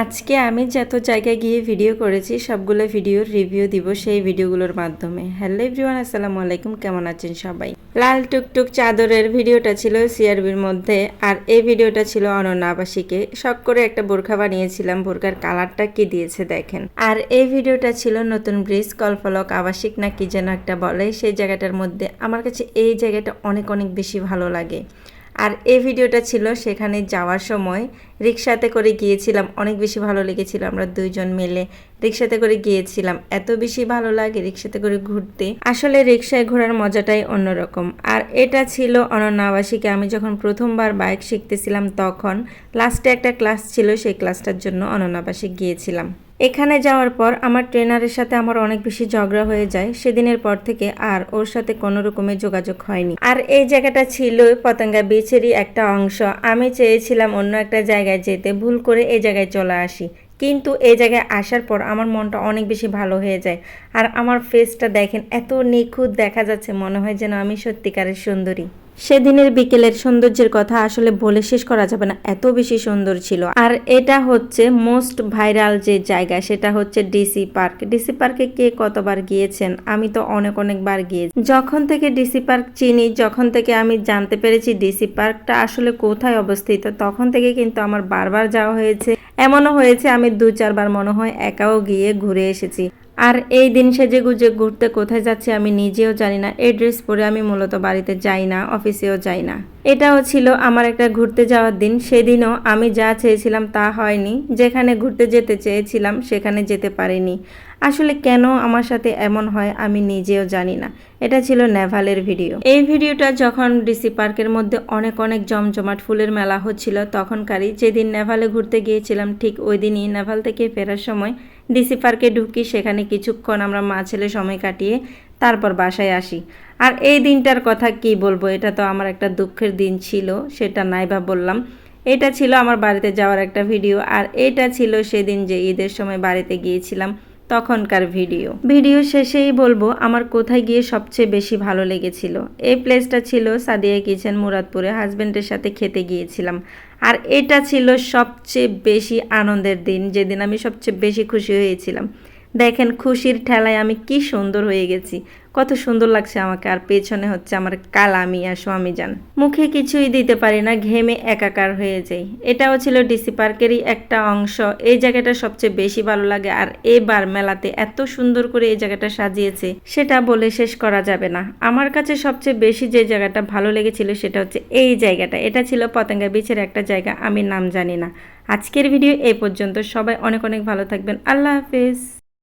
আজকে আমি যত জায়গায় গিয়ে ভিডিও করেছি সবগুলো ভিডিওর রিভিউ দিব সেই ভিডিওগুলোর মাধ্যমে। হ্যালো এভরিওয়ান, আসসালামু আলাইকুম, কেমন আছেন সবাই? লাল টুকটুক চাদরের ভিডিওটা ছিল সিআরবির মধ্যে, আর এই ভিডিওটা ছিল অনন্যা আবাসিকে। শখ করে একটা বোরখা বানিয়েছিলাম, বোরখার কালারটা কি দিয়েছে দেখেন। আর এই ভিডিওটা ছিল নতুন ব্রিজ কলফলক আবাসিক না কি যেন একটা বলে, সেই জায়গাটার মধ্যে। আমার কাছে এই জায়গাটা অনেক অনেক বেশি ভালো লাগে। আর এই ভিডিওটা ছিল সেখানে যাওয়ার সময় রিক্সাতে করে গিয়েছিলাম, অনেক বেশি ভালো লেগেছিল। আমরা দুইজন মিলে রিক্সাতে করে গিয়েছিলাম, এত বেশি ভালো লাগে রিক্সাতে করে ঘুরতে। আসলে রিক্সায় ঘোরার মজাটাই অন্যরকম। আর এটা ছিল অনন্যা আবাসিকে। আমি যখন প্রথমবার বাইক শিখতেছিলাম তখন লাস্টে একটা ক্লাস ছিল, সেই ক্লাসটার জন্য অনন্যা আবাসিক গিয়েছিলাম। এখানে যাওয়ার পর আমার ট্রেনারের সাথে আমার অনেক বেশি ঝগড়া হয়ে যায়। সেদিনের পর থেকে আর ওর সাথে কোনো রকমের যোগাযোগ হয়নি। আর এই জায়গাটা ছিল পতেঙ্গা বিচেরই একটা অংশ। আমি চেয়েছিলাম অন্য একটা জায়গায় যেতে, ভুল করে এই জায়গায় চলে আসি। কিন্তু এই জায়গায় আসার পর আমার মনটা অনেক বেশি ভালো হয়ে যায়। আর আমার ফেসটা দেখেন, এত নিখুঁত দেখা যাচ্ছে, মনে হয় যেন আমি সত্যিকারের সুন্দরী। সেদিনের বিকেলের সৌন্দর্যের কথা আসলে বলে শেষ করা যাবে না, এত বেশি সুন্দর ছিল। আর এটা হচ্ছে মোস্ট ভাইরাল যে জায়গা, সেটা হচ্ছে ডিসি পার্ক। ডিসি পার্কে কে কতবার গিয়েছেন? আমি তো অনেক অনেকবার গিয়েছি। যখন থেকে ডিসি পার্ক চিনি, যখন থেকে আমি জানতে পেরেছি ডিসি পার্কটা আসলে কোথায় অবস্থিত, তখন থেকে কিন্তু আমার বারবার যাওয়া হয়েছে। এমনও হয়েছে আমি 2-4 বার মনে হয় একাও গিয়ে ঘুরে এসেছি। আর এই দিন সেজে গুজে ঘুরতে কোথায় যাচ্ছি আমি নিজেও জানি না। এই ড্রেস পরে আমি মূলত বাড়িতে যাই না, অফিসেও যাই না। এটাও ছিল আমার একটা ঘুরতে যাওয়ার দিন। সেদিনও আমি যা চেয়েছিলাম তা হয়নি। যেখানে ঘুরতে যেতে চেয়েছিলাম সেখানে যেতে পারিনি। আসলে কেন আমার সাথে এমন হয় আমি নিজেও জানি না। এটা ছিল নেভালের ভিডিও। এই ভিডিওটা যখন ডিসি পার্কের মধ্যে অনেক অনেক জমজমাট ফুলের মেলা হচ্ছিল তখনকারই। যেদিন নেভালে ঘুরতে গিয়েছিলাম ঠিক ওই দিনই নেভাল থেকে ফেরার সময় ডিসি পার্কে ঢুকি। সেখানে কিছুক্ষণ আমরা মা ছেলে সময় কাটিয়ে তারপর বাসায় আসি। আর এই দিনটার কথা কি বলবো, এটা তো আমার একটা দুঃখের দিন ছিল, সেটা নাইবা বললাম। এটা ছিল আমার বাড়িতে যাওয়ার একটা ভিডিও। আর এটা ছিল সেদিন যে ঈদের সময় বাড়িতে গিয়েছিলাম তখনকার ভিডিও শেষেই বলবো আমার কোথায় গিয়ে সবচেয়ে বেশি ভালো লেগেছিল। এই প্লেসটা ছিল সাদিয়া কিচেন, মুরাদপুরে। হাজব্যান্ডের সাথে খেতে গিয়েছিলাম। আর এটা ছিল সবচেয়ে বেশি আনন্দের দিন, যেদিন আমি সবচেয়ে বেশি খুশি হয়েছিলাম। দেখেন খুশির ঠেলায় আমি কি সুন্দর হয়ে গেছি, কত সুন্দর লাগছে আমাকে। আর পেছনে হচ্ছে আমার কালামি আর স্বামী যান। মুখে কিছুই দিতে পারি না, ঘেমে একাকার হয়ে যাই। এটাও ছিল ডিসি পার্কেরই একটা অংশ। এই জায়গাটা সবচেয়ে বেশি ভালো লাগে। আর এবার মেলাতে এত সুন্দর করে এই জায়গাটা সাজিয়েছে, সেটা বলে শেষ করা যাবে না। আমার কাছে সবচেয়ে বেশি যে জায়গাটা ভালো লেগেছিল সেটা হচ্ছে এই জায়গাটা। এটা ছিল পতেঙ্গা বিচের একটা জায়গা, আমি নাম জানি না। আজকের ভিডিও এই পর্যন্ত। সবাই অনেক অনেক ভালো থাকবেন। আল্লাহ হাফেজ।